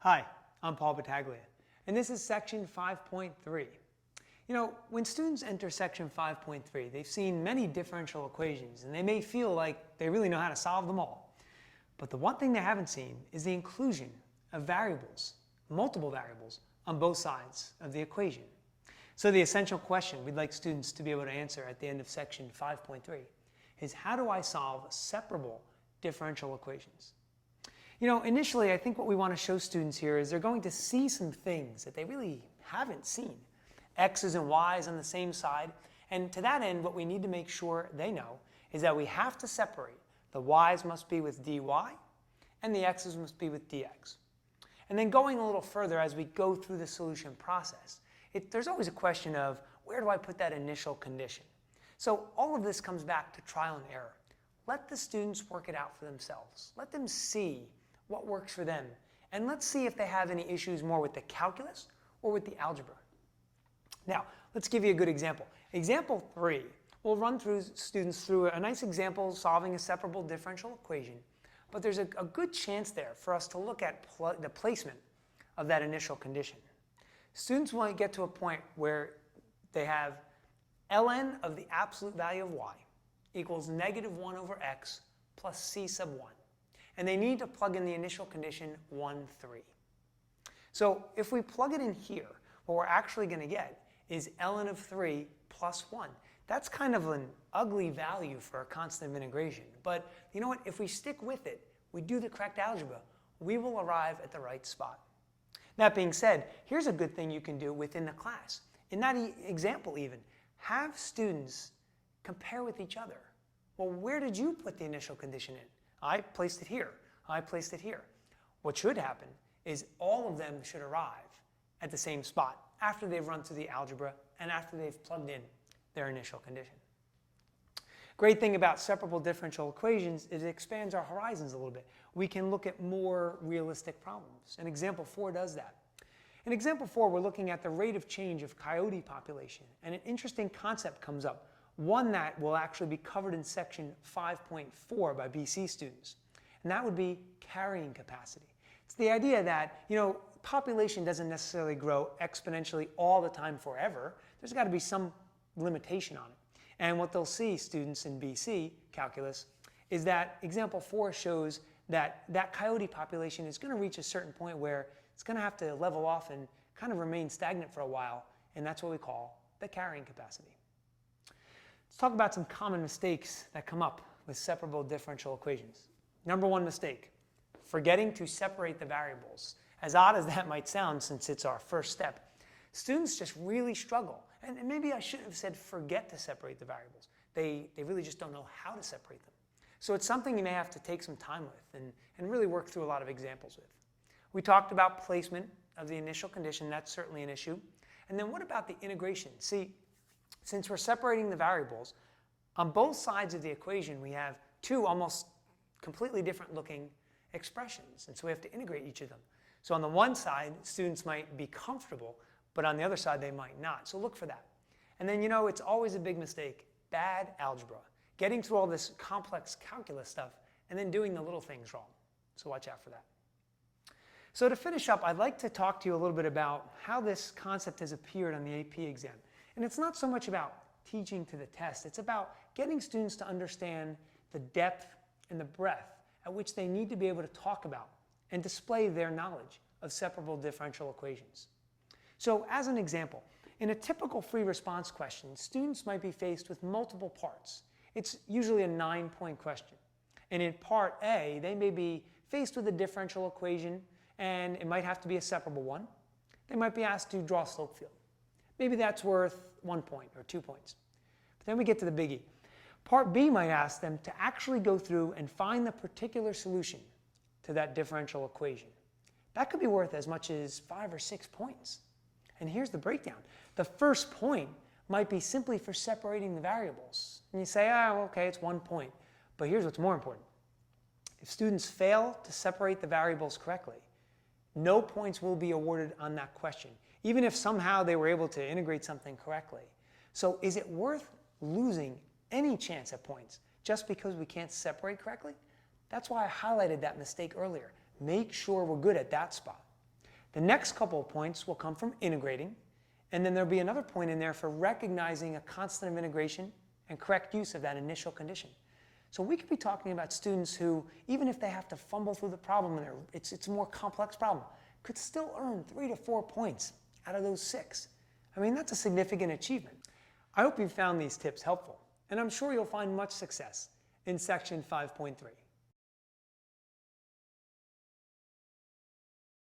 Hi, I'm Paul Battaglia, and this is section 5.3. When students enter section 5.3, they've seen many differential equations, and they may feel like they really know how to solve them all. But the one thing they haven't seen is the inclusion of variables, multiple variables, on both sides of the equation. So the essential question we'd like students to be able to answer at the end of section 5.3 is, how do I solve separable differential equations? Initially, I think what we want to show students here is they're going to see some things that they really haven't seen. X's and Y's on the same side. And to that end, what we need to make sure they know is that we have to separate. The Y's must be with dy, and the X's must be with dx. And then going a little further as we go through the solution process, there's always a question of, where do I put that initial condition? So all of this comes back to trial and error. Let the students work it out for themselves. Let them see what works for them. And let's see if they have any issues more with the calculus or with the algebra. Now, let's give you a good example. Example 3, we'll run students through a nice example solving a separable differential equation. But there's a good chance there for us to look at the placement of that initial condition. Students want to get to a point where they have ln of the absolute value of y equals -1 over x plus c sub 1. And they need to plug in the initial condition 1, 3. So if we plug it in here, what we're actually going to get is ln of 3 plus 1. That's kind of an ugly value for a constant of integration. But you know what? If we stick with it, we do the correct algebra, we will arrive at the right spot. That being said, here's a good thing you can do within the class. In that example even, have students compare with each other. Well, where did you put the initial condition in? I placed it here. I placed it here. What should happen is all of them should arrive at the same spot after they've run through the algebra and after they've plugged in their initial condition. Great thing about separable differential equations is it expands our horizons a little bit. We can look at more realistic problems. And example 4 does that. In example 4, we're looking at the rate of change of coyote population. And an interesting concept comes up, one that will actually be covered in section 5.4 by BC students. And that would be carrying capacity. It's the idea that, population doesn't necessarily grow exponentially all the time forever. There's got to be some limitation on it. And what they'll see, students in BC calculus, is that example 4 shows that that coyote population is going to reach a certain point where it's going to have to level off and kind of remain stagnant for a while, and that's what we call the carrying capacity. Let's talk about some common mistakes that come up with separable differential equations. Number 1 mistake, forgetting to separate the variables. As odd as that might sound, since it's our first step, students just really struggle. And maybe I shouldn't have said forget to separate the variables. They really just don't know how to separate them. So it's something you may have to take some time with and really work through a lot of examples with. We talked about placement of the initial condition. That's certainly an issue. And then what about the integration? See, since we're separating the variables, on both sides of the equation we have two almost completely different looking expressions. And so we have to integrate each of them. So on the one side, students might be comfortable, but on the other side they might not. So look for that. And then it's always a big mistake, bad algebra. Getting through all this complex calculus stuff and then doing the little things wrong. So watch out for that. So to finish up, I'd like to talk to you a little bit about how this concept has appeared on the AP exam. And it's not so much about teaching to the test. It's about getting students to understand the depth and the breadth at which they need to be able to talk about and display their knowledge of separable differential equations. So as an example, in a typical free response question, students might be faced with multiple parts. It's usually a 9-point question. And in part A, they may be faced with a differential equation, and it might have to be a separable one. They might be asked to draw a slope field. Maybe that's worth 1 point or 2 points. But then we get to the biggie. Part B might ask them to actually go through and find the particular solution to that differential equation. That could be worth as much as 5 or 6 points. And here's the breakdown. The first point might be simply for separating the variables. And you say, okay, it's 1 point. But here's what's more important. If students fail to separate the variables correctly, no points will be awarded on that question, even if somehow they were able to integrate something correctly. So is it worth losing any chance at points just because we can't separate correctly? That's why I highlighted that mistake earlier. Make sure we're good at that spot. The next couple of points will come from integrating, and then there'll be another point in there for recognizing a constant of integration and correct use of that initial condition. So we could be talking about students who, even if they have to fumble through the problem and it's a more complex problem, could still earn 3 to 4 points out of those 6. I mean, that's a significant achievement. I hope you found these tips helpful, and I'm sure you'll find much success in Section 5.3.